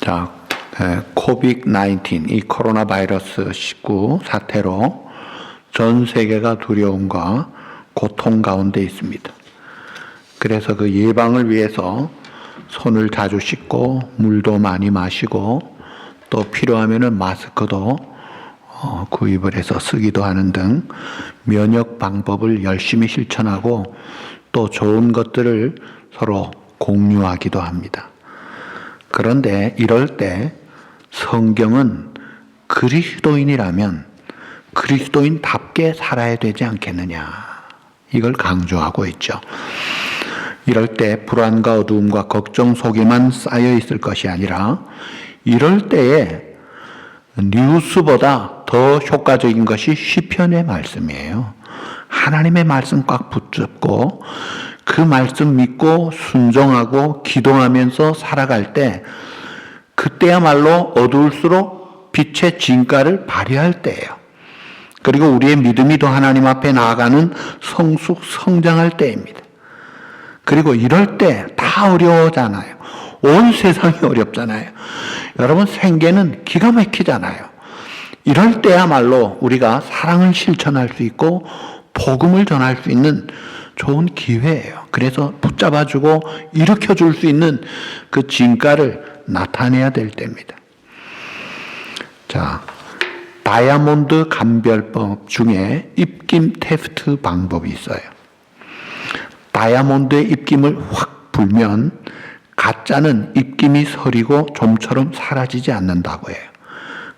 자, 코비드-19, 이 코로나 바이러스 19 사태로 전 세계가 두려움과 고통 가운데 있습니다. 그래서 그 예방을 위해서 손을 자주 씻고 물도 많이 마시고 또 필요하면은 마스크도 구입을 해서 쓰기도 하는 등 면역 방법을 열심히 실천하고 또 좋은 것들을 서로 공유하기도 합니다. 그런데 이럴 때 성경은 그리스도인이라면 그리스도인답게 살아야 되지 않겠느냐, 이걸 강조하고 있죠. 이럴 때 불안과 어두움과 걱정 속에만 쌓여 있을 것이 아니라 이럴 때에 뉴스보다 더 효과적인 것이 시편의 말씀이에요. 하나님의 말씀 꽉 붙잡고 그 말씀 믿고 순종하고 기도하면서 살아갈 때, 그때야말로 어두울수록 빛의 진가를 발휘할 때예요. 그리고 우리의 믿음이 더 하나님 앞에 나아가는 성장할 때입니다. 그리고 이럴 때 다 어려워잖아요. 온 세상이 어렵잖아요. 여러분, 생계는 기가 막히잖아요. 이럴 때야말로 우리가 사랑을 실천할 수 있고 복음을 전할 수 있는 좋은 기회예요. 그래서 붙잡아주고 일으켜줄 수 있는 그 진가를 나타내야 될 때입니다. 자, 다이아몬드 감별법 중에 입김 테스트 방법이 있어요. 다이아몬드의 입김을 확 불면 가짜는 입김이 서리고 좀처럼 사라지지 않는다고 해요.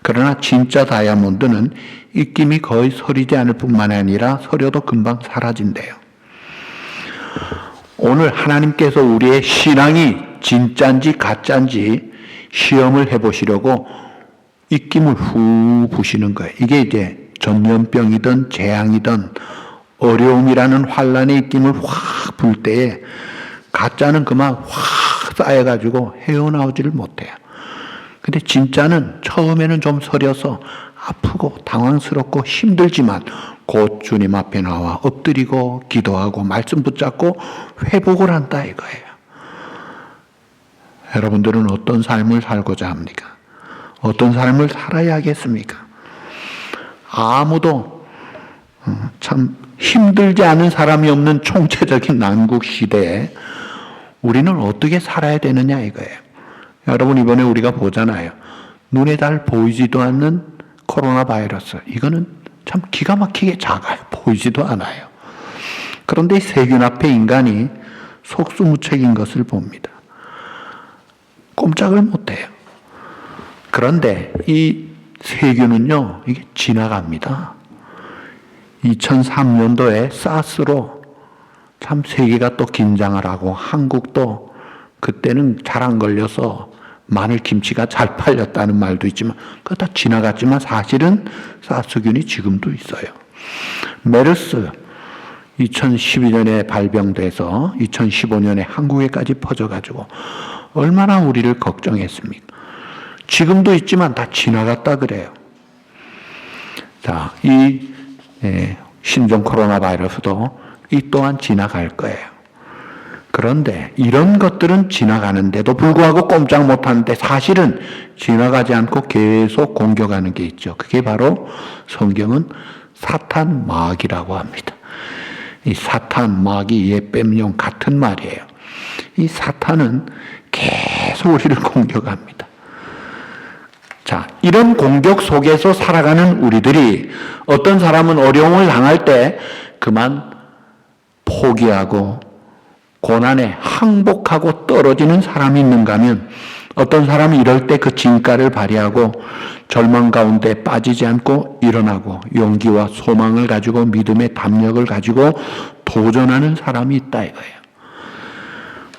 그러나 진짜 다이아몬드는 입김이 거의 서리지 않을 뿐만 아니라 서려도 금방 사라진대요. 오늘 하나님께서 우리의 신앙이 진짜인지 가짜인지 시험을 해보시려고 입김을 후 부시는 거예요. 이게 이제 전염병이든 재앙이든 어려움이라는 환란의 입김을 확 불 때에 가짜는 그만 확 쌓여가지고 헤어나오지를 못해요. 근데 진짜는 처음에는 좀 서려서 아프고 당황스럽고 힘들지만 곧 주님 앞에 나와 엎드리고 기도하고 말씀 붙잡고 회복을 한다 이거예요. 여러분들은 어떤 삶을 살고자 합니까? 어떤 삶을 살아야겠습니까? 아무도 참 힘들지 않은 사람이 없는 총체적인 난국 시대에 우리는 어떻게 살아야 되느냐 이거예요. 여러분, 이번에 우리가 보잖아요. 눈에 잘 보이지도 않는 코로나 바이러스. 이거는 참 기가 막히게 작아요. 보이지도 않아요. 그런데 이 세균 앞에 인간이 속수무책인 것을 봅니다. 꼼짝을 못해요. 그런데 이 세균은요, 이게 지나갑니다. 2003년도에 사스로 참 세계가 또 긴장을 하고 한국도 그때는 잘 안 걸려서 마늘 김치가 잘 팔렸다는 말도 있지만 그거 다 지나갔지만 사실은 사스균이 지금도 있어요. 메르스 2012년에 발병돼서 2015년에 한국에까지 퍼져가지고 얼마나 우리를 걱정했습니까? 지금도 있지만 다 지나갔다 그래요. 자, 이 신종 코로나 바이러스도 이 또한 지나갈 거예요. 그런데 이런 것들은 지나가는데도 불구하고 꼼짝 못하는데 사실은 지나가지 않고 계속 공격하는 게 있죠. 그게 바로 성경은 사탄 마귀라고 합니다. 이 사탄 마귀 예뱀용 같은 말이에요. 이 사탄은 계속 우리를 공격합니다. 자, 이런 공격 속에서 살아가는 우리들이 어떤 사람은 어려움을 당할 때 그만 포기하고 고난에 항복하고 떨어지는 사람이 있는가 하면 어떤 사람이 이럴 때 그 진가를 발휘하고 절망 가운데 빠지지 않고 일어나고 용기와 소망을 가지고 믿음의 담력을 가지고 도전하는 사람이 있다 이거예요.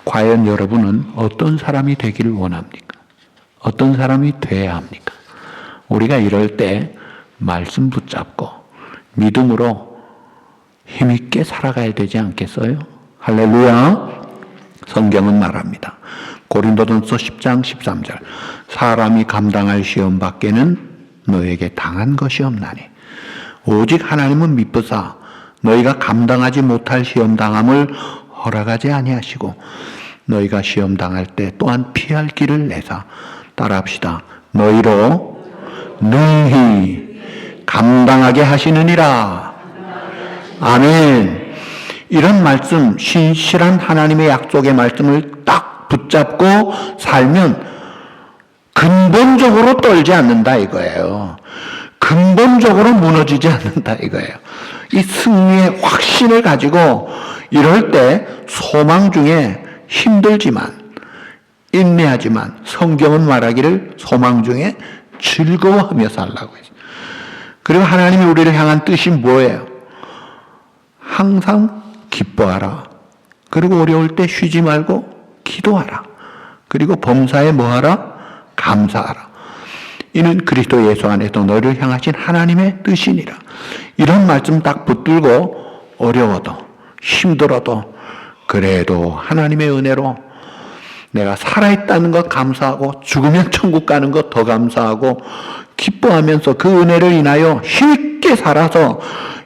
과연 여러분은 어떤 사람이 되기를 원합니까? 어떤 사람이 돼야 합니까? 우리가 이럴 때 말씀 붙잡고 믿음으로 힘있게 살아가야 되지 않겠어요? 할렐루야. 성경은 말합니다. 고린도전서 10장 13절. 사람이 감당할 시험 밖에는 너에게 당한 것이 없나니 오직 하나님은 미쁘사 너희가 감당하지 못할 시험 당함을 허락하지 아니하시고 너희가 시험 당할 때 또한 피할 길을 내사 따라합시다. 너희로 능히 감당하게 하시느니라. 아멘. 이런 말씀, 신실한 하나님의 약속의 말씀을 딱 붙잡고 살면 근본적으로 떨지 않는다 이거예요. 근본적으로 무너지지 않는다 이거예요. 이 승리의 확신을 가지고 이럴 때 소망 중에 힘들지만 인내하지만 성경은 말하기를 소망 중에 즐거워하며 살라고 했어요. 그리고 하나님이 우리를 향한 뜻이 뭐예요? 항상 기뻐하라. 그리고 어려울 때 쉬지 말고 기도하라. 그리고 범사에 뭐하라? 감사하라. 이는 그리스도 예수 안에서 너를 향하신 하나님의 뜻이니라. 이런 말씀 딱 붙들고 어려워도 힘들어도 그래도 하나님의 은혜로 내가 살아있다는 것 감사하고 죽으면 천국 가는 것 더 감사하고 기뻐하면서 그 은혜를 인하여 힘있게 살아서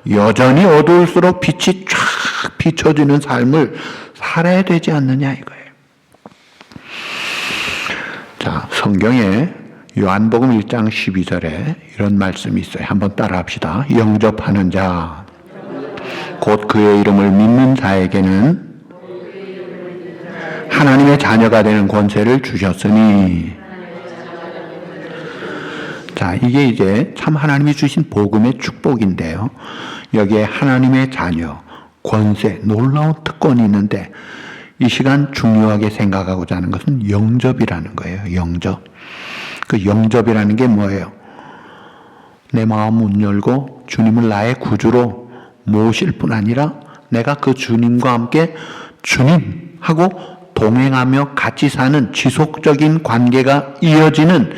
여전히 어두울수록 빛이 쫙 비춰지는 삶을 살아야 되지 않느냐 이거예요. 자, 성경에 요한복음 1장 12절에 이런 말씀이 있어요. 한번 따라합시다. 영접하는 자, 곧 그의 이름을 믿는 자에게는 하나님의 자녀가 되는 권세를 주셨으니. 자, 이게 이제 참 하나님이 주신 복음의 축복인데요. 여기에 하나님의 자녀, 권세, 놀라운 특권이 있는데 이 시간 중요하게 생각하고자 하는 것은 영접이라는 거예요. 영접. 그 영접이라는 게 뭐예요? 내 마음 문 열고 주님을 나의 구주로 모실 뿐 아니라 내가 그 주님과 함께 주님하고 동행하며 같이 사는 지속적인 관계가 이어지는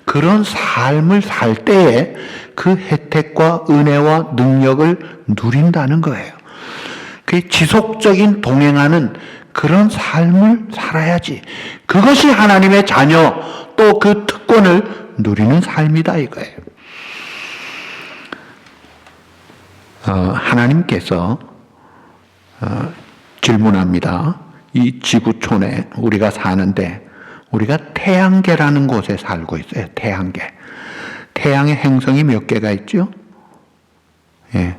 그런 삶을 살 때에 그 혜택과 은혜와 능력을 누린다는 거예요. 그 지속적인 동행하는 그런 삶을 살아야지. 그것이 하나님의 자녀 또 그 특권을 누리는 삶이다 이거예요. 하나님께서 질문합니다. 이 지구촌에 우리가 사는데 우리가 태양계라는 곳에 살고 있어요. 태양계. 태양의 행성이 몇 개가 있죠? 예.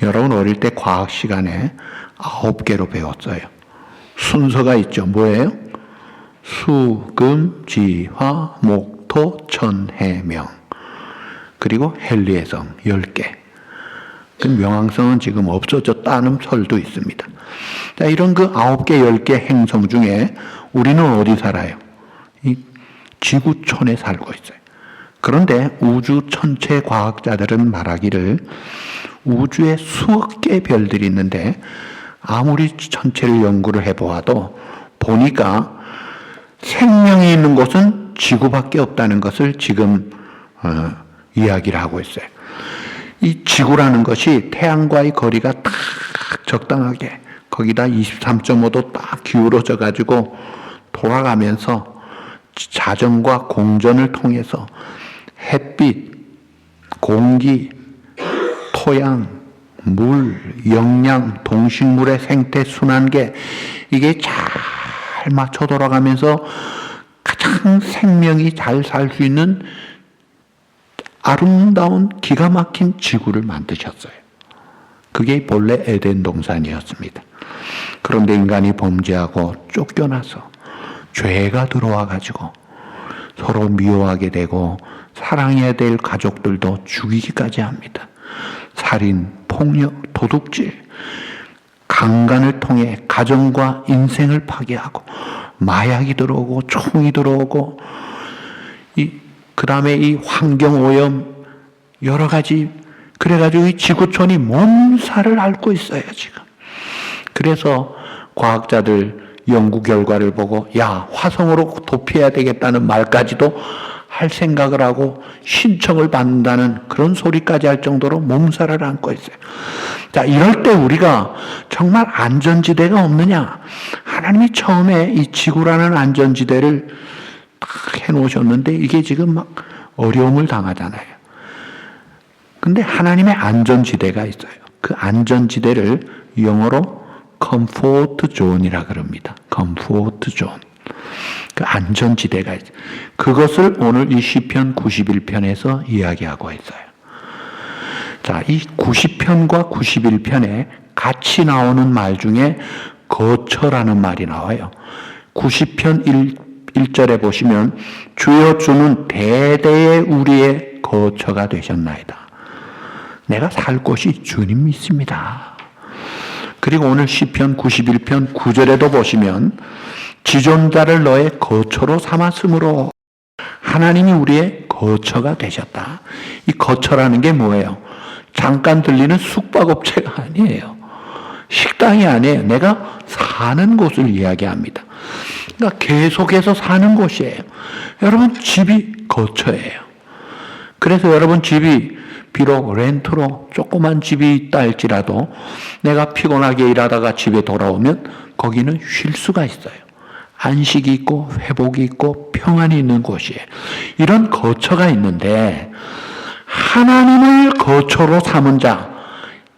여러분 어릴 때 과학 시간에 9개로 배웠어요. 순서가 있죠. 뭐예요? 수, 금, 지, 화, 목, 토, 천, 해, 명. 그리고 헨리의 성 10개. 그 명왕성은 지금 없어졌다는 설도 있습니다. 자, 이런 그 9개, 10개 행성 중에 우리는 어디 살아요? 이 지구촌에 살고 있어요. 그런데 우주 천체 과학자들은 말하기를 우주에 수억 개의 별들이 있는데 아무리 천체를 연구를 해보아도 보니까 생명이 있는 곳은 지구밖에 없다는 것을 지금 이야기를 하고 있어요. 이 지구라는 것이 태양과의 거리가 딱 적당하게 거기다 23.5도 딱 기울어져 가지고 돌아가면서 자전과 공전을 통해서 햇빛, 공기, 토양, 물, 영양, 동식물의 생태 순환계 이게 잘 맞춰 돌아가면서 가장 생명이 잘 살 수 있는 아름다운 기가 막힌 지구를 만드셨어요. 그게 본래 에덴 동산이었습니다. 그런데 인간이 범죄하고 쫓겨나서 죄가 들어와 가지고 서로 미워하게 되고 사랑해야 될 가족들도 죽이기까지 합니다. 살인, 폭력, 도둑질, 강간을 통해 가정과 인생을 파괴하고 마약이 들어오고 총이 들어오고 그 다음에 이 환경오염 여러 가지 그래가지고 이 지구촌이 몸살을 앓고 있어요 지금. 그래서 과학자들 연구 결과를 보고 야 화성으로 도피해야 되겠다는 말까지도 할 생각을 하고 신청을 받는다는 그런 소리까지 할 정도로 몸살을 앓고 있어요. 자, 이럴 때 우리가 정말 안전지대가 없느냐? 하나님이 처음에 이 지구라는 안전지대를 딱 해놓으셨는데 이게 지금 막 어려움을 당하잖아요. 근데 하나님의 안전지대가 있어요. 그 안전지대를 영어로 comfort zone이라 그럽니다. comfort zone. 그 안전지대가 있어요. 그것을 오늘 이 시편 91편에서 이야기하고 있어요. 자, 이 90편과 91편에 같이 나오는 말 중에 거처라는 말이 나와요. 90편 1절에 보시면 주여 주는 대대의 우리의 거처가 되셨나이다. 내가 살 곳이 주님 있습니다. 그리고 오늘 시편 91편 9절에도 보시면 지존자를 너의 거처로 삼았으므로 하나님이 우리의 거처가 되셨다. 이 거처라는 게 뭐예요? 잠깐 들리는 숙박업체가 아니에요. 식당이 아니에요. 내가 사는 곳을 이야기합니다. 그러니까 계속해서 사는 곳이에요. 여러분 집이 거처예요. 그래서 여러분 집이 비록 렌트로 조그만 집이 있다 할지라도 내가 피곤하게 일하다가 집에 돌아오면 거기는 쉴 수가 있어요. 안식이 있고 회복이 있고 평안이 있는 곳이에요. 이런 거처가 있는데 하나님을 거처로 삼은 자,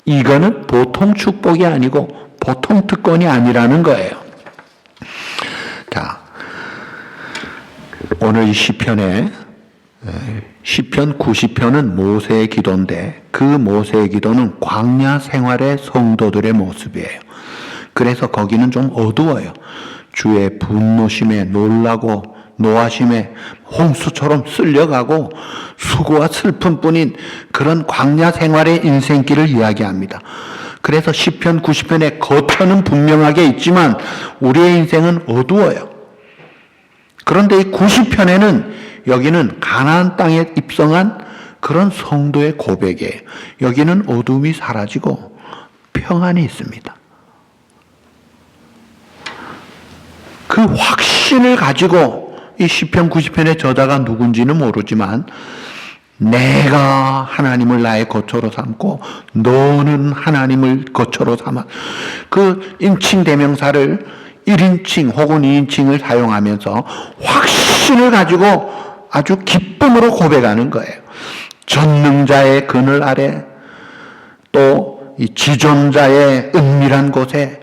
이거는 보통 축복이 아니고 보통 특권이 아니라는 거예요. 자, 오늘 이 시편 90편은 모세의 기도인데 그 모세의 기도는 광야 생활의 성도들의 모습이에요. 그래서 거기는 좀 어두워요. 주의 분노심에 놀라고 노하심에 홍수처럼 쓸려가고 수고와 슬픔뿐인 그런 광야 생활의 인생길을 이야기합니다. 그래서 시편 90편의 거처는 분명하게 있지만 우리의 인생은 어두워요. 그런데 이 90편에는 여기는 가나안 땅에 입성한 그런 성도의 고백이에요. 여기는 어둠이 사라지고 평안이 있습니다. 그 확신을 가지고 이 시편 90편의 저자가 누군지는 모르지만 내가 하나님을 나의 거처로 삼고 너는 하나님을 거처로 삼아, 그 인칭 대명사를 1인칭 혹은 2인칭을 사용하면서 확신을 가지고 아주 기쁨으로 고백하는 거예요. 전능자의 그늘 아래, 또 이 지존자의 은밀한 곳에,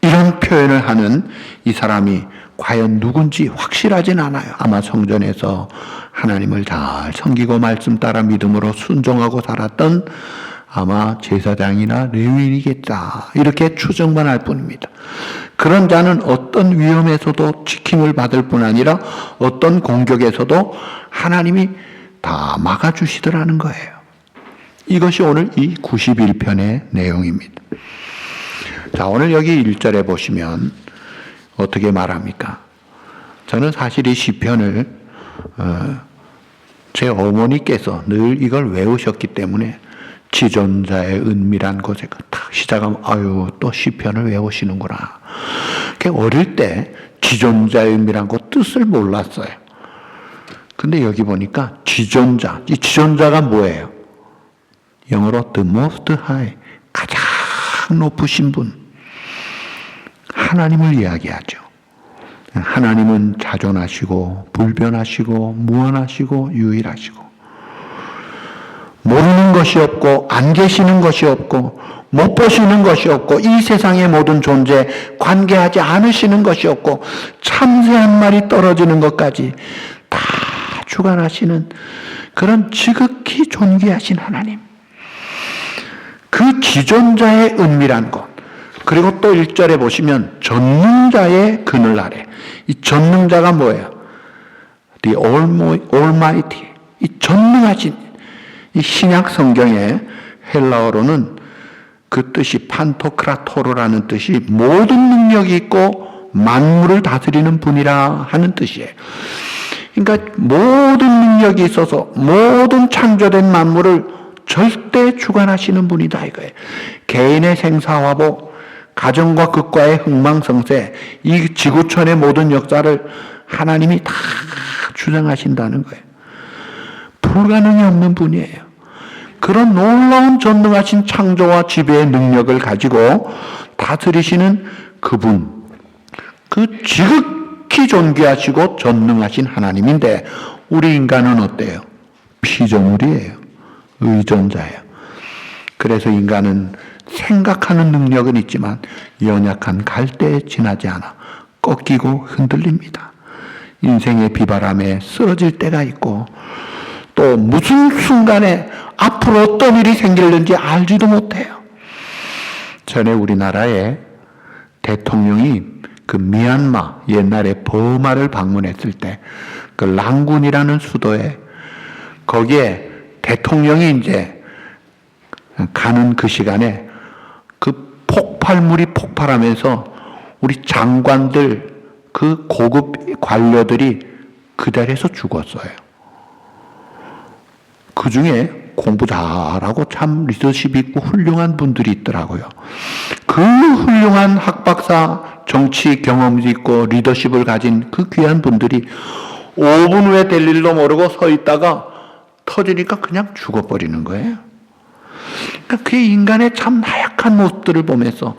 이런 표현을 하는 이 사람이 과연 누군지 확실하진 않아요. 아마 성전에서 하나님을 잘 섬기고 말씀 따라 믿음으로 순종하고 살았던 아마 제사장이나 레위인이겠다, 이렇게 추정만 할 뿐입니다. 그런 자는 어떤 위험에서도 지킴을 받을 뿐 아니라 어떤 공격에서도 하나님이 다 막아주시더라는 거예요. 이것이 오늘 이 91편의 내용입니다. 자, 오늘 여기 1절에 보시면 어떻게 말합니까? 저는 사실 이 시편을 제 어머니께서 늘 이걸 외우셨기 때문에 지존자의 은밀한 곳에 딱 시작하면 아유 또 시편을 외우시는구나. 어릴 때 지존자의 은밀한 곳 뜻을 몰랐어요. 근데 여기 보니까 지존자, 이 지존자가 뭐예요? 영어로 the most high, 가장 높으신 분, 하나님을 이야기하죠. 하나님은 자존하시고 불변하시고 무한하시고 유일하시고 모르는 것이 없고 안 계시는 것이 없고 못 보시는 것이 없고 이 세상의 모든 존재 관계하지 않으시는 것이 없고 참새 한 마리 떨어지는 것까지 다 주관하시는 그런 지극히 존귀하신 하나님, 그 지존자의 은밀한 곳, 그리고 또 1절에 보시면 전능자의 그늘 아래. 이 전능자가 뭐예요? The Almighty, 이 전능하신, 이 신약 성경의 헬라어로는 그 뜻이 판토크라토르라는 뜻이 모든 능력이 있고 만물을 다스리는 분이라 하는 뜻이에요. 그러니까 모든 능력이 있어서 모든 창조된 만물을 절대 주관하시는 분이다 이거예요. 개인의 생사화복, 가정과 극과의 흥망성쇠, 이 지구촌의 모든 역사를 하나님이 다 주장하신다는 거예요. 불가능이 없는 분이에요. 그런 놀라운 전능하신 창조와 지배의 능력을 가지고 다스리시는 그분, 그 지극히 존귀하시고 전능하신 하나님인데 우리 인간은 어때요? 피조물이에요. 의존자예요. 그래서 인간은 생각하는 능력은 있지만 연약한 갈대에 지나지 않아 꺾이고 흔들립니다. 인생의 비바람에 쓰러질 때가 있고 또 무슨 순간에 앞으로 어떤 일이 생길는지 알지도 못해요. 전에 우리나라에 대통령이 그 미얀마 옛날에 버마를 방문했을 때 그 랑군이라는 수도에 거기에 대통령이 이제 가는 그 시간에 그 폭발물이 폭발하면서 우리 장관들 그 고급 관료들이 그 자리에서 죽었어요. 그 중에 공부 잘하고 참 리더십 있고 훌륭한 분들이 있더라고요. 그 훌륭한 학박사, 정치 경험이 있고 리더십을 가진 그 귀한 분들이 5분 후에 될 일도 모르고 서 있다가 터지니까 그냥 죽어버리는 거예요. 그러니까 그 인간의 참 나약한 모습들을 보면서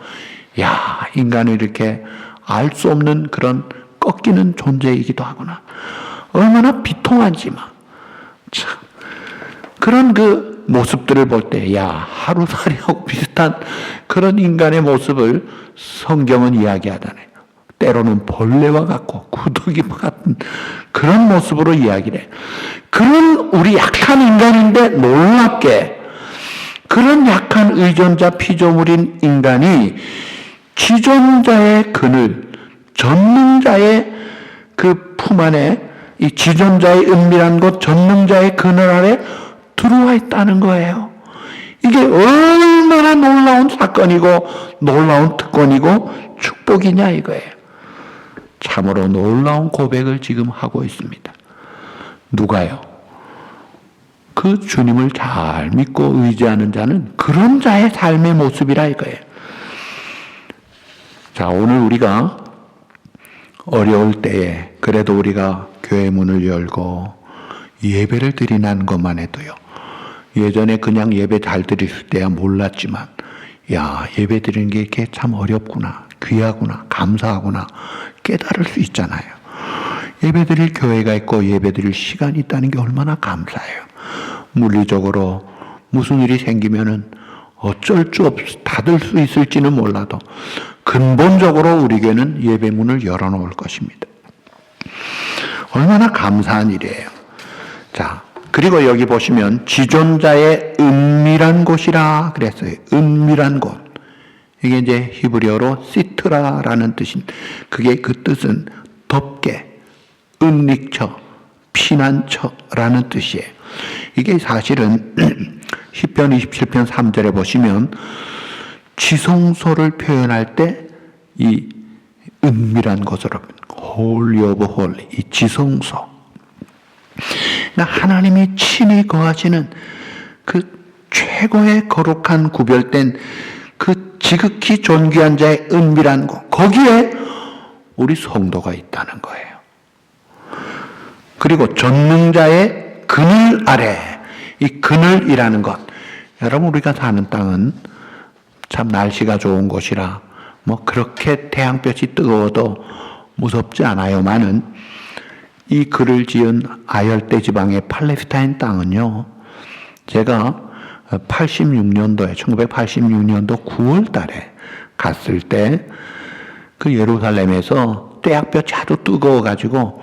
야, 인간은 이렇게 알 수 없는 그런 꺾이는 존재이기도 하구나. 얼마나 비통한지 막. 참. 그런 그 모습들을 볼 때, 야, 하루살이하고 비슷한 그런 인간의 모습을 성경은 이야기하잖아요. 때로는 벌레와 같고 구더기와 같은 그런 모습으로 이야기를 해요. 그런 우리 약한 인간인데 놀랍게 그런 약한 의존자 피조물인 인간이 지존자의 그늘, 전능자의 그 품 안에 이 지존자의 은밀한 곳, 전능자의 그늘 아래 들어와 있다는 거예요. 이게 얼마나 놀라운 사건이고 놀라운 특권이고 축복이냐 이거예요. 참으로 놀라운 고백을 지금 하고 있습니다. 누가요? 그 주님을 잘 믿고 의지하는 자는 그런 자의 삶의 모습이라 이거예요. 자, 오늘 우리가 어려울 때에 그래도 우리가 교회 문을 열고 예배를 드리는 것만 해도요. 예전에 그냥 예배 잘 드릴 때야 몰랐지만 야, 예배 드리는 게 이렇게 참 어렵구나, 귀하구나, 감사하구나 깨달을 수 있잖아요. 예배 드릴 교회가 있고 예배 드릴 시간이 있다는 게 얼마나 감사해요. 물리적으로 무슨 일이 생기면은 어쩔 수 없이 닫을 수 있을지는 몰라도 근본적으로 우리 교회는 예배 문을 열어놓을 것입니다. 얼마나 감사한 일이에요. 자, 그리고 여기 보시면 지존자의 은밀한 곳이라 그랬어요. 은밀한 곳. 이게 이제 히브리어로 시트라라는 뜻인, 그게 그 뜻은 덮개, 은닉처, 피난처라는 뜻이에요. 이게 사실은 시편 27편 3절에 보시면 지성소를 표현할 때 이 은밀한 곳으로 Holy of Holy, 이 지성소. 그러니까 하나님이 친히 거하시는 그 최고의 거룩한 구별된 그 지극히 존귀한 자의 은밀한 곳, 거기에 우리 성도가 있다는 거예요. 그리고 전능자의 그늘 아래, 이 그늘이라는 것. 여러분, 우리가 사는 땅은 참 날씨가 좋은 곳이라 뭐 그렇게 태양볕이 뜨거워도 무섭지 않아요만은 이 글을 지은 아열대 지방의 팔레스타인 땅은요, 제가 86년도에 1986년도 9월 달에 갔을 때 그 예루살렘에서 태양볕이 아주 뜨거워 가지고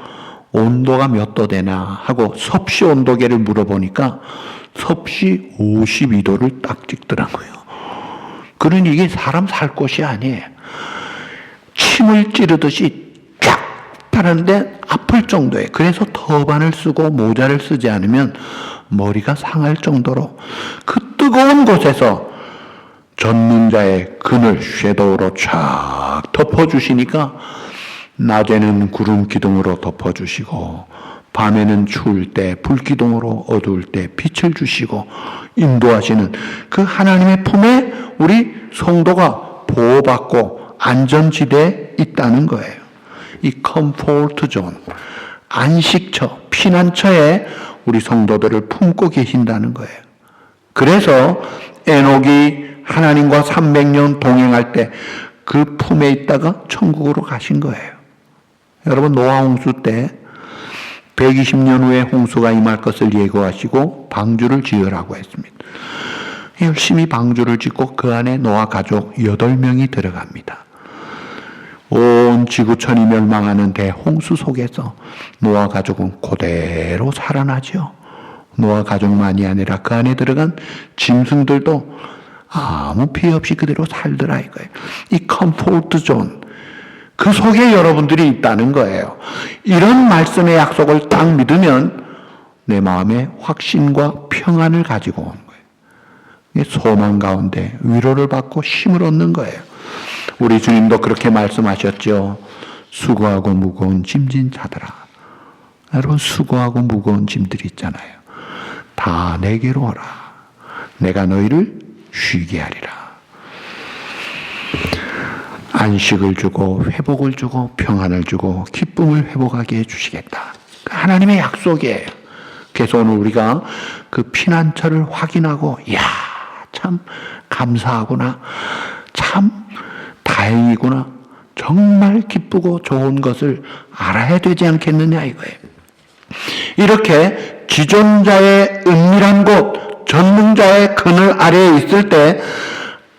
온도가 몇 도 되나 하고 섭씨 온도계를 물어보니까 섭씨 52도를 딱 찍더라고요. 그러니 이게 사람 살 곳이 아니에요. 침을 찌르듯이 쫙 타는데 아플 정도에, 그래서 터반을 쓰고 모자를 쓰지 않으면 머리가 상할 정도로 그 뜨거운 곳에서 전문자의 그늘 섀도우로 쫙 덮어주시니까 낮에는 구름 기둥으로 덮어주시고 밤에는 추울 때 불기둥으로 어두울 때 빛을 주시고 인도하시는 그 하나님의 품에 우리 성도가 보호받고 안전지대에 있다는 거예요. 이 컴포트 존, 안식처, 피난처에 우리 성도들을 품고 계신다는 거예요. 그래서 에녹이 하나님과 300년 동행할 때 그 품에 있다가 천국으로 가신 거예요. 여러분, 노아 홍수 때 120년 후에 홍수가 임할 것을 예고하시고 방주를 지으라고 했습니다. 열심히 방주를 짓고 그 안에 노아 가족 8명이 들어갑니다. 온 온 지구촌이 멸망하는 대홍수 속에서 노아 가족은 그대로 살아나죠. 노아 가족만이 아니라 그 안에 들어간 짐승들도 아무 피해 없이 그대로 살더라 이거예요. 이 컴포트 존, 그 속에 여러분들이 있다는 거예요. 이런 말씀의 약속을 딱 믿으면 내 마음에 확신과 평안을 가지고 오는 거예요. 소망 가운데 위로를 받고 힘을 얻는 거예요. 우리 주님도 그렇게 말씀하셨죠. 수고하고 무거운 짐진 자들아. 여러분, 수고하고 무거운 짐들이 있잖아요. 다 내게로 오라. 내가 너희를 쉬게 하리라. 안식을 주고 회복을 주고 평안을 주고 기쁨을 회복하게 해주시겠다. 하나님의 약속이에요. 그래서 오늘 우리가 그 피난처를 확인하고 이야 참 감사하구나, 참 다행이구나, 정말 기쁘고 좋은 것을 알아야 되지 않겠느냐 이거예요. 이렇게 지존자의 은밀한 곳, 전능자의 그늘 아래에 있을 때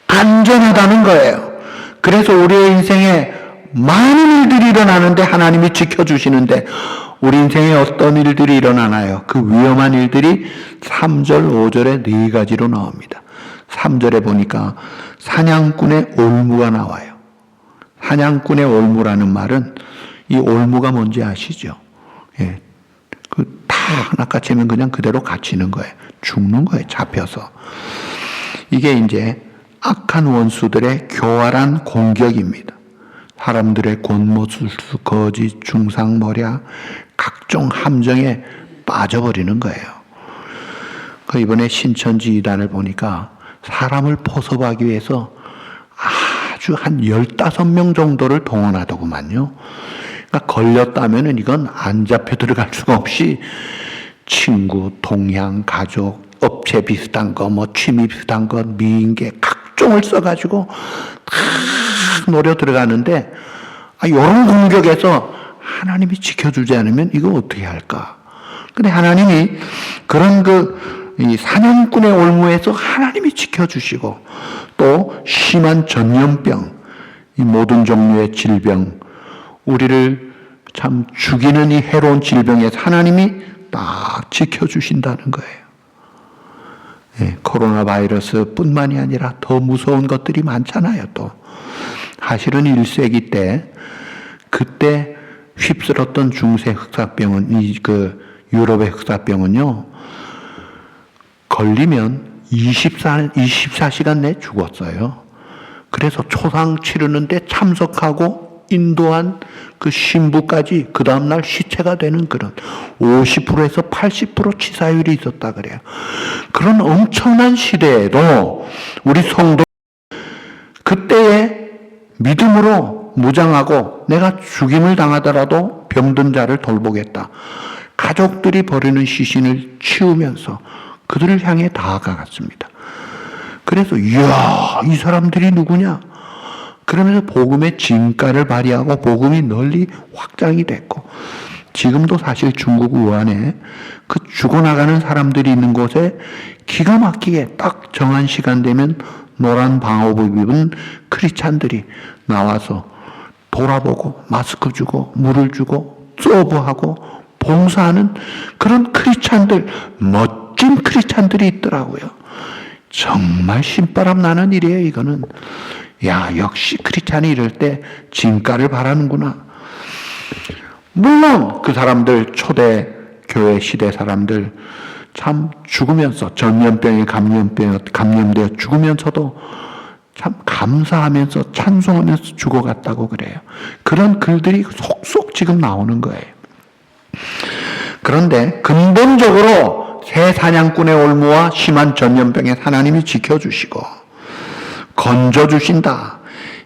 안전하다는 거예요. 그래서 우리의 인생에 많은 일들이 일어나는데 하나님이 지켜주시는데 우리 인생에 어떤 일들이 일어나나요? 그 위험한 일들이 3절, 5절에 4가지로 나옵니다. 3절에 보니까 사냥꾼의 올무가 나와요. 사냥꾼의 올무라는 말은 이 올무가 뭔지 아시죠? 예. 다 낚아채면 그냥 그대로 갇히는 거예요. 죽는 거예요. 잡혀서. 이게 이제 악한 원수들의 교활한 공격입니다. 사람들의 권모술수, 거짓, 중상모략, 각종 함정에 빠져버리는 거예요. 이번에 신천지 이단을 보니까 사람을 포섭하기 위해서 아주 한 15명 정도를 동원하더구만요. 그러니까 걸렸다면은 이건 안 잡혀 들어갈 수가 없이 친구, 동향, 가족, 업체 비슷한 거, 뭐 취미 비슷한 거, 미인계 각종을 써가지고 다 노려 들어가는데 이런 공격에서 하나님이 지켜주지 않으면 이거 어떻게 할까? 근데 하나님이 그런 이 사냥꾼의 올무에서 하나님이 지켜주시고 또 심한 전염병, 이 모든 종류의 질병, 우리를 참 죽이는 이 해로운 질병에서 하나님이 딱 지켜주신다는 거예요. 예, 코로나 바이러스 뿐만이 아니라 더 무서운 것들이 많잖아요, 또. 사실은 1세기 때, 그때 휩쓸었던 중세 흑사병은, 유럽의 흑사병은요, 걸리면 24시간 내에 죽었어요. 그래서 초상 치르는데 참석하고 인도한 그 신부까지 그 다음날 시체가 되는 그런 50%에서 80% 치사율이 있었다 그래요. 그런 엄청난 시대에도 우리 성도 그때의 믿음으로 무장하고 내가 죽임을 당하더라도 병든 자를 돌보겠다. 가족들이 버리는 시신을 치우면서 그들을 향해 다가갔습니다. 그래서 이야 이 사람들이 누구냐? 그러면서 복음의 진가를 발휘하고 복음이 널리 확장이 됐고 지금도 사실 중국 우한에 그 죽어나가는 사람들이 있는 곳에 기가 막히게 딱 정한 시간 되면 노란 방호복 입은 크리스찬들이 나와서 돌아보고 마스크 주고 물을 주고 서브하고 봉사하는 그런 크리스찬들, 멋진 크리스찬들이 있더라고요. 정말 신바람 나는 일이에요. 이거는 야 역시 크리스찬이 이럴 때 진가를 바라는구나. 물론 그 사람들 초대 교회 시대 사람들 참 죽으면서 전염병에 감염되어 죽으면서도 참 감사하면서 찬송하면서 죽어갔다고 그래요. 그런 글들이 속속 지금 나오는 거예요. 그런데 근본적으로 새 사냥꾼의 올무와 심한 전염병에 하나님이 지켜주시고 건져주신다.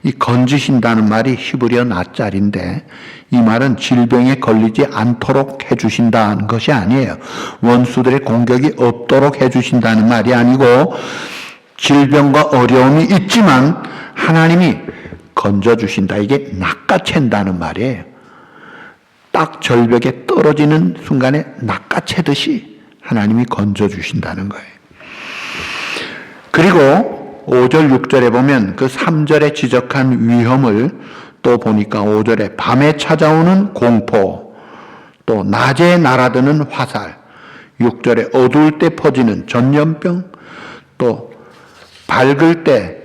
이 건지신다는 말이 히브리어 낫자리인데 이 말은 질병에 걸리지 않도록 해주신다는 것이 아니에요. 원수들의 공격이 없도록 해주신다는 말이 아니고 질병과 어려움이 있지만 하나님이 건져주신다. 이게 낚아챈다는 말이에요. 딱 절벽에 떨어지는 순간에 낚아채듯이 하나님이 건져주신다는 거예요. 그리고 5절, 6절에 보면 그 3절에 지적한 위험을 또 보니까 5절에 밤에 찾아오는 공포, 또 낮에 날아드는 화살, 6절에 어두울 때 퍼지는 전염병, 또 밝을 때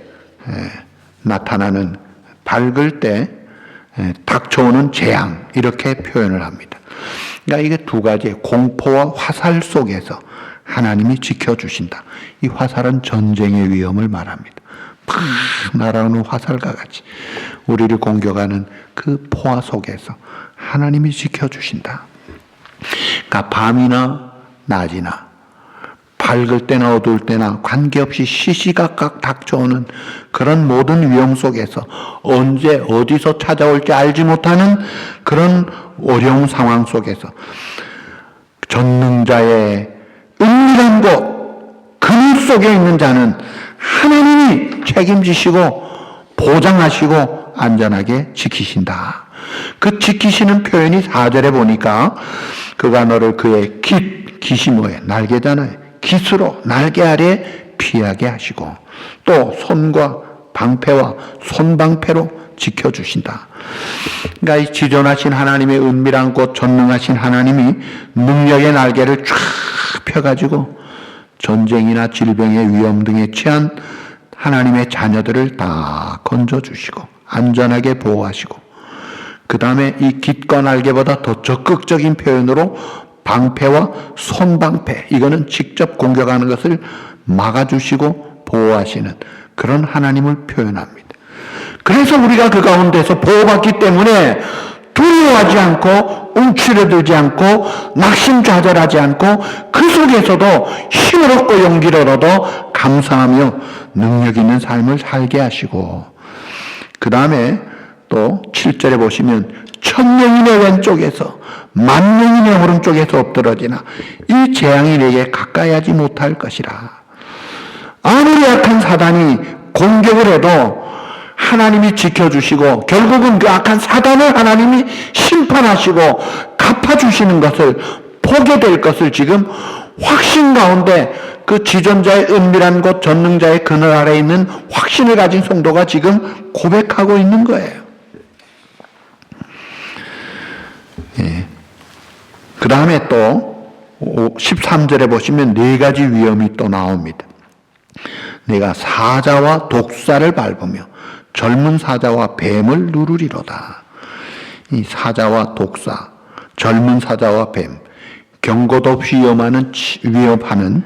나타나는, 밝을 때 닥쳐오는 재앙, 이렇게 표현을 합니다. 그러니까 이게 두 가지의 공포와 화살 속에서 하나님이 지켜주신다. 이 화살은 전쟁의 위험을 말합니다. 팍 날아오는 화살과 같이 우리를 공격하는 그 포화 속에서 하나님이 지켜주신다. 그러니까 밤이나 낮이나 밝을 때나 어두울 때나 관계없이 시시각각 닥쳐오는 그런 모든 위험 속에서 언제 어디서 찾아올지 알지 못하는 그런 어려운 상황 속에서 전능자의 은밀한 곳, 그늘 속에 있는 자는 하나님이 책임지시고 보장하시고 안전하게 지키신다. 그 지키시는 표현이 4절에 보니까 그가 너를 그의 깃이 뭐예요? 날개잖아요. 깃으로 날개 아래 피하게 하시고 또 손과 방패와 손방패로 지켜주신다. 그러니까 이 지존하신 하나님의 은밀한 곳, 전능하신 하나님이 능력의 날개를 쫙 펴가지고 전쟁이나 질병의 위험 등에 취한 하나님의 자녀들을 다 건져주시고 안전하게 보호하시고, 그 다음에 이 깃과 날개보다 더 적극적인 표현으로 방패와 손방패, 이거는 직접 공격하는 것을 막아주시고 보호하시는 그런 하나님을 표현합니다. 그래서 우리가 그 가운데서 보호받기 때문에 두려워하지 않고 움츠러들지 않고 낙심좌절하지 않고 그 속에서도 힘을 얻고 용기를 얻어 감사하며 능력 있는 삶을 살게 하시고, 그 다음에 또 7절에 보시면 천명인의 왼쪽에서 만명인의 오른쪽에서 엎드러지나 이 재앙이 내게 가까이 하지 못할 것이라. 아무리 악한 사단이 공격을 해도 하나님이 지켜주시고 결국은 그 악한 사단을 하나님이 심판하시고 갚아주시는 것을 보게 될 것을 지금 확신 가운데 그 지존자의 은밀한 곳, 전능자의 그늘 아래에 있는 확신을 가진 성도가 지금 고백하고 있는 거예요. 예. 그 다음에 또 13절에 보시면 네 가지 위험이 또 나옵니다. 내가 사자와 독사를 밟으며 젊은 사자와 뱀을 누르리로다. 이 사자와 독사, 젊은 사자와 뱀, 경고도 없이 위협하는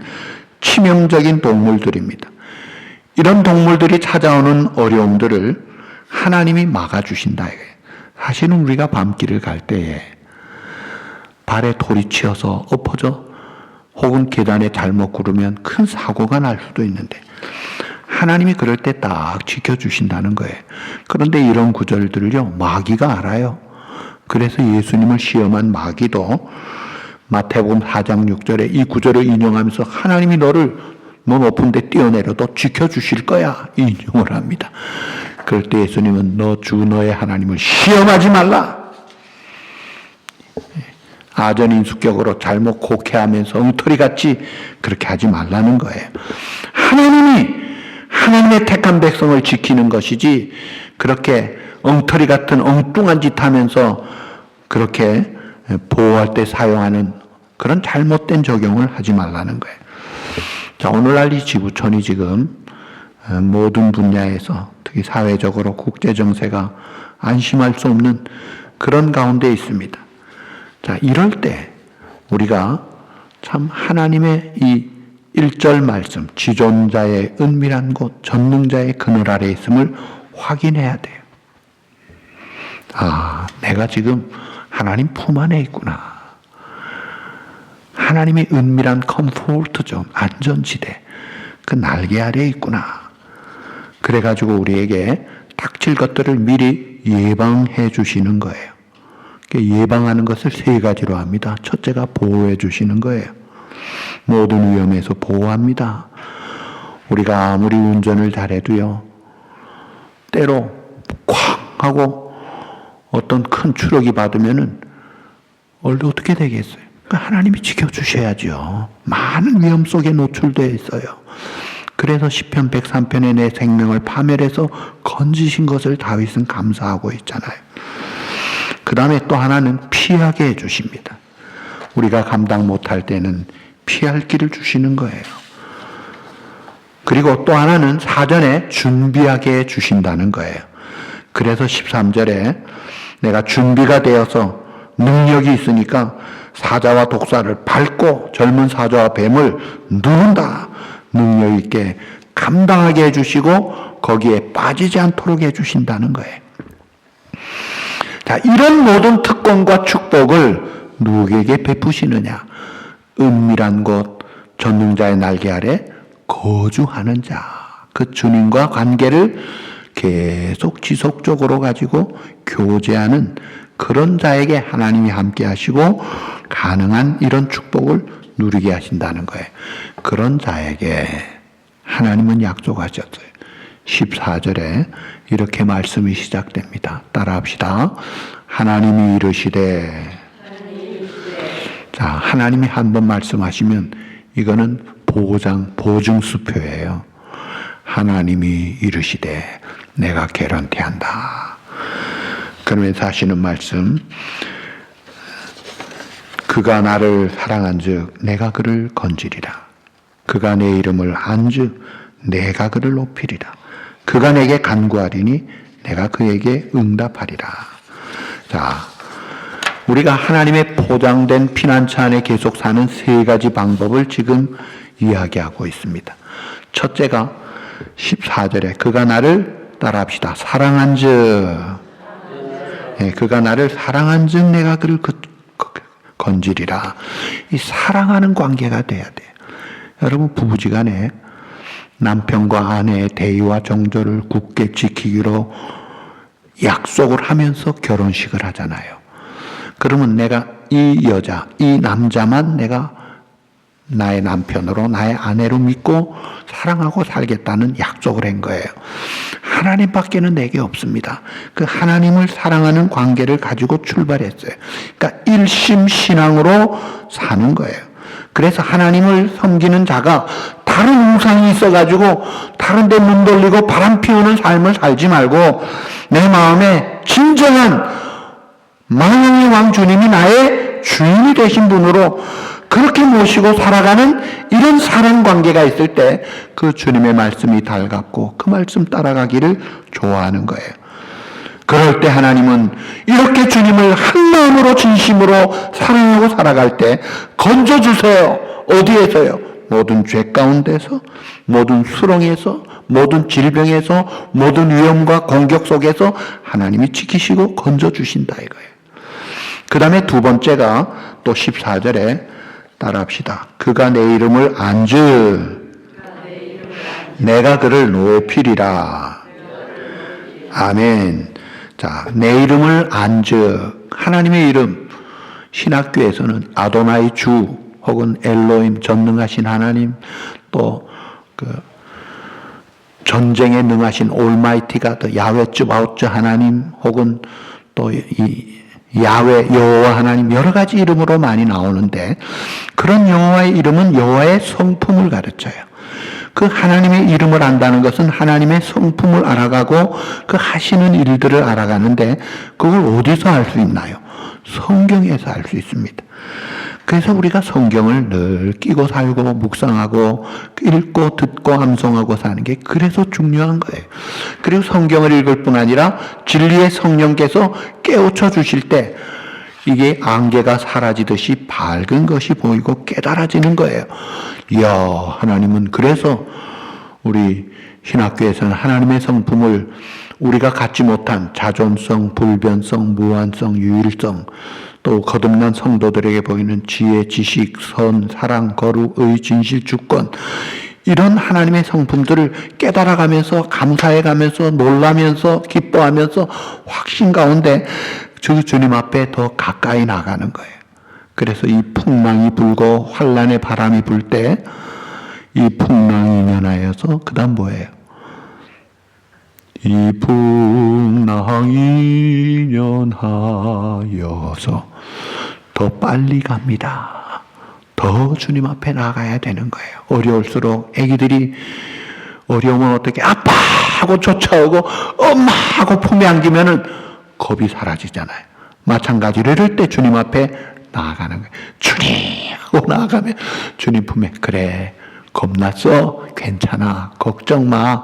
치명적인 동물들입니다. 이런 동물들이 찾아오는 어려움들을 하나님이 막아주신다. 사실은 우리가 밤길을 갈 때에 발에 돌이 치여서 엎어져 혹은 계단에 잘못 구르면 큰 사고가 날 수도 있는데 하나님이 그럴 때 딱 지켜주신다는 거예요. 그런데 이런 구절들을요, 마귀가 알아요. 그래서 예수님을 시험한 마귀도 마태복음 4장 6절에 이 구절을 인용하면서 하나님이 너를 너 높은 데 뛰어내려도 지켜주실 거야, 인용을 합니다. 그럴 때 예수님은 너 주 너의 하나님을 시험하지 말라. 아전인수격으로 잘못 곡해하면서 엉터리같이 그렇게 하지 말라는 거예요. 하나님이 하나님의 택한 백성을 지키는 것이지 그렇게 엉터리 같은 엉뚱한 짓 하면서 그렇게 보호할 때 사용하는 그런 잘못된 적용을 하지 말라는 거예요. 자, 오늘날 이 지구촌이 지금 모든 분야에서 특히 사회적으로 국제정세가 안심할 수 없는 그런 가운데 있습니다. 자, 이럴 때 우리가 참 하나님의 이 1절 말씀, 지존자의 은밀한 곳, 전능자의 그늘 아래 있음을 확인해야 돼요. 아, 내가 지금 하나님 품 안에 있구나. 하나님의 은밀한 컴포트 존, 안전지대, 그 날개 아래에 있구나. 그래가지고 우리에게 닥칠 것들을 미리 예방해 주시는 거예요. 예방하는 것을 세 가지로 합니다. 첫째가 보호해 주시는 거예요. 모든 위험에서 보호합니다. 우리가 아무리 운전을 잘해도요, 때로 쾅 하고 어떤 큰 추락이 받으면은 어떻게 되겠어요? 그러니까 하나님이 지켜주셔야죠. 많은 위험 속에 노출되어 있어요. 그래서 시편 103편에 내 생명을 파멸해서 건지신 것을 다윗은 감사하고 있잖아요. 그 다음에 또 하나는 피하게 해주십니다. 우리가 감당 못할 때는 피할 길을 주시는 거예요. 그리고 또 하나는 사전에 준비하게 해주신다는 거예요. 그래서 13절에 내가 준비가 되어서 능력이 있으니까 사자와 독사를 밟고 젊은 사자와 뱀을 누른다. 능력 있게 감당하게 해주시고 거기에 빠지지 않도록 해주신다는 거예요. 자, 이런 모든 특권과 축복을 누구에게 베푸시느냐? 은밀한 곳 전능자의 날개 아래 거주하는 자, 그 주님과 관계를 계속 지속적으로 가지고 교제하는 그런 자에게 하나님이 함께 하시고 가능한 이런 축복을 누리게 하신다는 거예요. 그런 자에게 하나님은 약속하셨어요. 14절에 이렇게 말씀이 시작됩니다. 따라합시다. 하나님이 이르시되. 자, 하나님이 한 번 말씀하시면 이거는 보증수표예요. 하나님이 이르시되 내가 개런티한다. 그러면서 하시는 말씀, 그가 나를 사랑한즉 내가 그를 건지리라. 그가 내 이름을 안즉 내가 그를 높이리라. 그가 내게 간구하리니 내가 그에게 응답하리라. 자, 우리가 하나님의 포장된 피난처 안에 계속 사는 세 가지 방법을 지금 이야기하고 있습니다. 첫째가 14절에 그가 나를 따라합시다. 사랑한즉, 그가 나를 사랑한즉 내가 그를 건지리라. 이 사랑하는 관계가 돼야 돼요. 여러분, 부부지간에 남편과 아내의 대의와 정조를 굳게 지키기로 약속을 하면서 결혼식을 하잖아요. 그러면 내가 이 여자, 이 남자만 내가 나의 남편으로, 나의 아내로 믿고 사랑하고 살겠다는 약속을 한 거예요. 하나님밖에는 내게 없습니다. 그 하나님을 사랑하는 관계를 가지고 출발했어요. 그러니까 일심신앙으로 사는 거예요. 그래서 하나님을 섬기는 자가 다른 우상이 있어가지고 다른 데 눈 돌리고 바람 피우는 삶을 살지 말고 내 마음에 진정한 만왕의 왕 주님이 나의 주인이 되신 분으로 그렇게 모시고 살아가는 이런 사랑 관계가 있을 때 그 주님의 말씀이 달갑고 그 말씀 따라가기를 좋아하는 거예요. 그럴 때 하나님은 이렇게 주님을 한 마음으로 진심으로 사랑하고 살아갈 때 건져주세요. 어디에서요? 모든 죄 가운데서, 모든 수렁에서, 모든 질병에서, 모든 위험과 공격 속에서 하나님이 지키시고 건져주신다 이거예요. 그 다음에 두 번째가 또 14절에 따라합시다. 그가 내 이름을 안즉 내가 그를 높이리라. 아멘. 자, 내 이름을 안즉, 하나님의 이름, 신학교에서는 아도나이 주 혹은 엘로임 전능하신 하나님, 또 그 전쟁에 능하신 올마이티가 더 야훼 쯔바오츠 하나님, 혹은 또 이 야훼 여호와 하나님, 여러 가지 이름으로 많이 나오는데 그런 여호와의 이름은 여호와의 성품을 가르쳐요. 그 하나님의 이름을 안다는 것은 하나님의 성품을 알아가고 그 하시는 일들을 알아가는데 그걸 어디서 알 수 있나요? 성경에서 알 수 있습니다. 그래서 우리가 성경을 늘 끼고 살고 묵상하고 읽고 듣고 암송하고 사는 게 그래서 중요한 거예요. 그리고 성경을 읽을 뿐 아니라 진리의 성령께서 깨우쳐 주실 때 이게 안개가 사라지듯이 밝은 것이 보이고 깨달아지는 거예요. 이야, 하나님은 그래서 우리 신학교에서는 하나님의 성품을 우리가 갖지 못한 자존성, 불변성, 무한성, 유일성, 또 거듭난 성도들에게 보이는 지혜, 지식, 선, 사랑, 거룩, 의, 진실, 주권, 이런 하나님의 성품들을 깨달아가면서 감사해가면서 놀라면서 기뻐하면서 확신 가운데 주님 앞에 더 가까이 나가는 거예요. 그래서 이 풍랑이 불고 환란의 바람이 불 때 이 풍랑이 면하여서 그 다음 뭐예요? 이 풍랑이 면하여서 더 빨리 갑니다. 더 주님 앞에 나가야 되는 거예요. 어려울수록 애기들이 어려우면 어떻게 아빠 하고 쫓아오고 엄마 하고 품에 안기면은 겁이 사라지잖아요. 마찬가지로 이럴 때 주님 앞에 나아가는 거예요. 주님 하고 나아가면 주님 품에 그래 겁났어? 괜찮아. 걱정 마.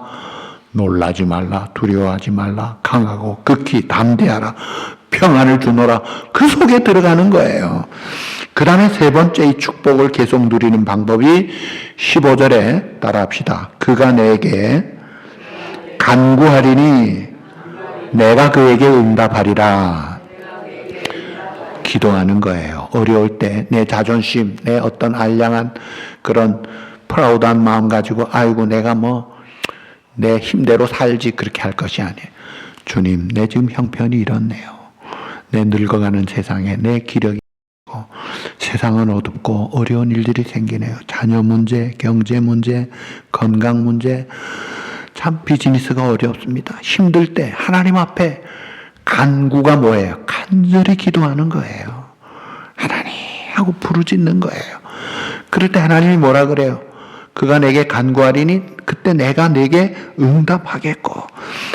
놀라지 말라. 두려워하지 말라. 강하고 극히 담대하라. 평안을 주노라. 그 속에 들어가는 거예요. 그 다음에 세 번째 이 축복을 계속 누리는 방법이 15절에 따라합시다. 그가 내게 간구하리니 내가 그에게 응답하리라. 기도하는 거예요. 어려울 때 내 자존심, 내 어떤 알량한 그런 프라우드한 마음 가지고 아이고 내가 내 힘대로 살지 그렇게 할 것이 아니에요. 주님, 내 지금 형편이 이렇네요. 내 늙어가는 세상에 내 기력이 있고 세상은 어둡고 어려운 일들이 생기네요. 자녀 문제, 경제 문제, 건강 문제, 참 비즈니스가 어렵습니다. 힘들 때 하나님 앞에 간구가 뭐예요? 간절히 기도하는 거예요. 하나님 하고 부르짖는 거예요. 그럴 때 하나님이 뭐라 그래요? 그가 내게 간구하리니 그때 내가 내게 응답하겠고.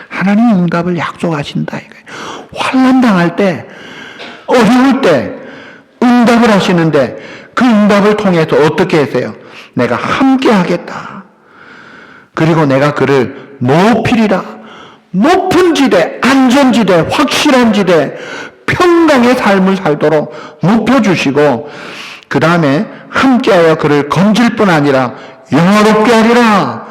하나님이 응답을 약속하신다 이거예요. 환난 당할 때, 어려울 때 응답을 하시는데 그 응답을 통해서 어떻게 하세요? 내가 함께 하겠다. 그리고 내가 그를 높이리라. 높은 지대, 안전지대, 확실한 지대, 평강의 삶을 살도록 높여주시고 그 다음에 함께하여 그를 건질 뿐 아니라 영화롭게 하리라.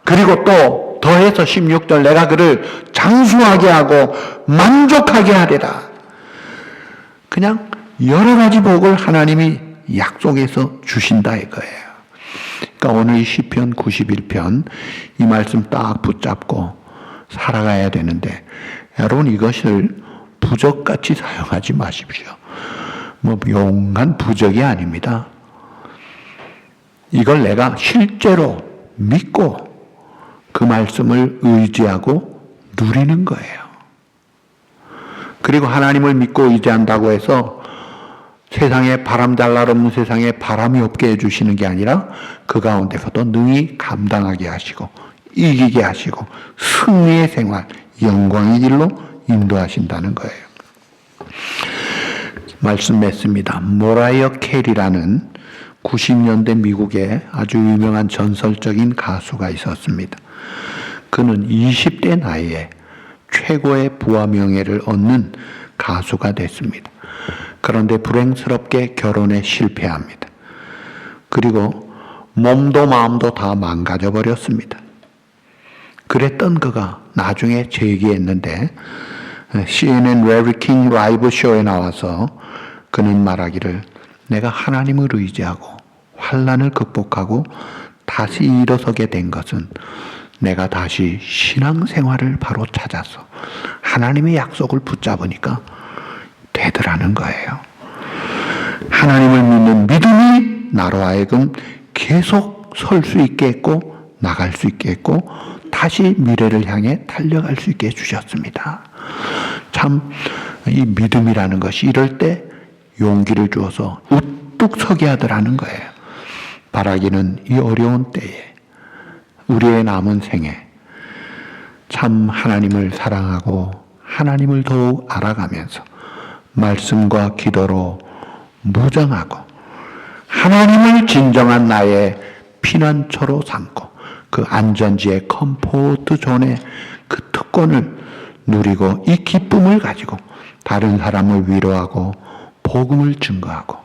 그리고 또 더해서 16절 내가 그를 장수하게 하고 만족하게 하리라. 그냥 여러 가지 복을 하나님이 약속해서 주신다 이거예요. 그러니까 오늘 이 시편 91편 이 말씀 딱 붙잡고 살아가야 되는데 여러분 이것을 부적같이 사용하지 마십시오. 용한 부적이 아닙니다. 이걸 내가 실제로 믿고 그 말씀을 의지하고 누리는 거예요. 그리고 하나님을 믿고 의지한다고 해서 세상에 바람잘 없는 세상에 바람이 없게 해주시는 게 아니라 그 가운데서도 능히 감당하게 하시고 이기게 하시고 승리의 생활, 영광의 길로 인도하신다는 거예요. 말씀 맺습니다. 모라이어 캐리라는 90년대 미국의 아주 유명한 전설적인 가수가 있었습니다. 그는 20대 나이에 최고의 부와 명예를 얻는 가수가 됐습니다. 그런데 불행스럽게 결혼에 실패합니다. 그리고 몸도 마음도 다 망가져 버렸습니다. 그랬던 그가 나중에 재기했는데 CNN 레리 킹 라이브 쇼에 나와서 그는 말하기를 내가 하나님을 의지하고 환난을 극복하고 다시 일어서게 된 것은 내가 다시 신앙생활을 바로 찾아서 하나님의 약속을 붙잡으니까 되더라는 거예요. 하나님을 믿는 믿음이 나로 하여금 계속 설 수 있게 했고 나갈 수 있게 했고 다시 미래를 향해 달려갈 수 있게 해주셨습니다. 참 이 믿음이라는 것이 이럴 때 용기를 주어서 우뚝 서게 하더라는 거예요. 바라기는 이 어려운 때에 우리의 남은 생에 참 하나님을 사랑하고 하나님을 더욱 알아가면서 말씀과 기도로 무장하고 하나님을 진정한 나의 피난처로 삼고 그 안전지의 컴포트 존의 그 특권을 누리고 이 기쁨을 가지고 다른 사람을 위로하고 복음을 증거하고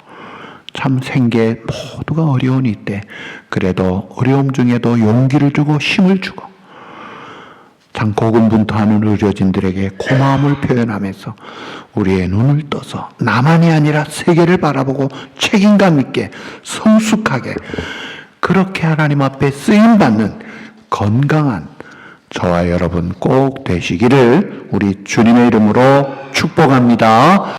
참 생계 모두가 어려운 이때 그래도 어려움 중에도 용기를 주고 힘을 주고 참 고군분투하는 의료진들에게 고마움을 표현하면서 우리의 눈을 떠서 나만이 아니라 세계를 바라보고 책임감 있게 성숙하게 그렇게 하나님 앞에 쓰임받는 건강한 저와 여러분 꼭 되시기를 우리 주님의 이름으로 축복합니다.